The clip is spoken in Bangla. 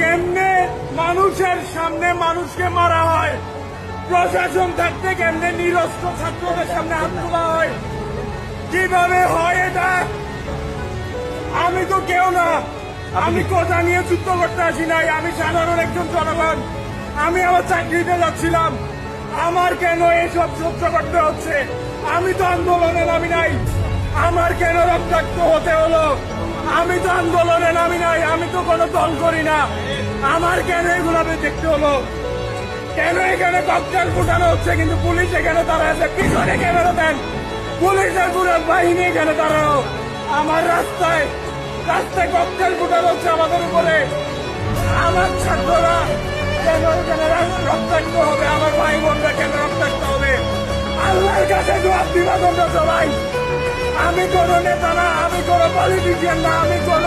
কেমনে মানুষের সামনে মানুষকে মারা হয়, প্রশাসন থাকতে কেমনে নিরস্ত্র ছাত্রদের সামনে হাত তোলা হয়, কিভাবে হয় এটা? আমি তো কেউ না, আমি কথা নিয়ে যুদ্ধ করতে আসি নাই, আমি সাধারণ একজন জনগণ। আমি আমার চাকরিতে যাচ্ছিলাম, আমার কেন এসব সহ্য করতে হচ্ছে? আমি তো আন্দোলনে নামি নাই, আমার কেন রক্তাক্ত হতে হলো? আমি তো আন্দোলনে নামি নাই, আমি তো কোনো দল করি না, আমার কেন এগুলাতে দেখতে হলো? কেন এখানে ককটেল ফুটানো হচ্ছে কিন্তু পুলিশ এখানে দাঁড়ায় আছে? পিছনে ক্যামেরা দেন, পুলিশের পুরো বাহিনী এখানে দাঁড়ানো। আমার রাস্তায় ককটেল ফুটানো হচ্ছে আমাদের উপরে। আমার ছাত্ররা কেন এখানে রক্তাক্ত হবে? আমার ভাই বোনরা কেন রক্তাক্ত হবে? আল্লাহর কাছে জবাব দিবা তোমরা সবাই। আমি কোনো নেতা না, আমি কোনো পলিটিশিয়ান না, আমি কোনো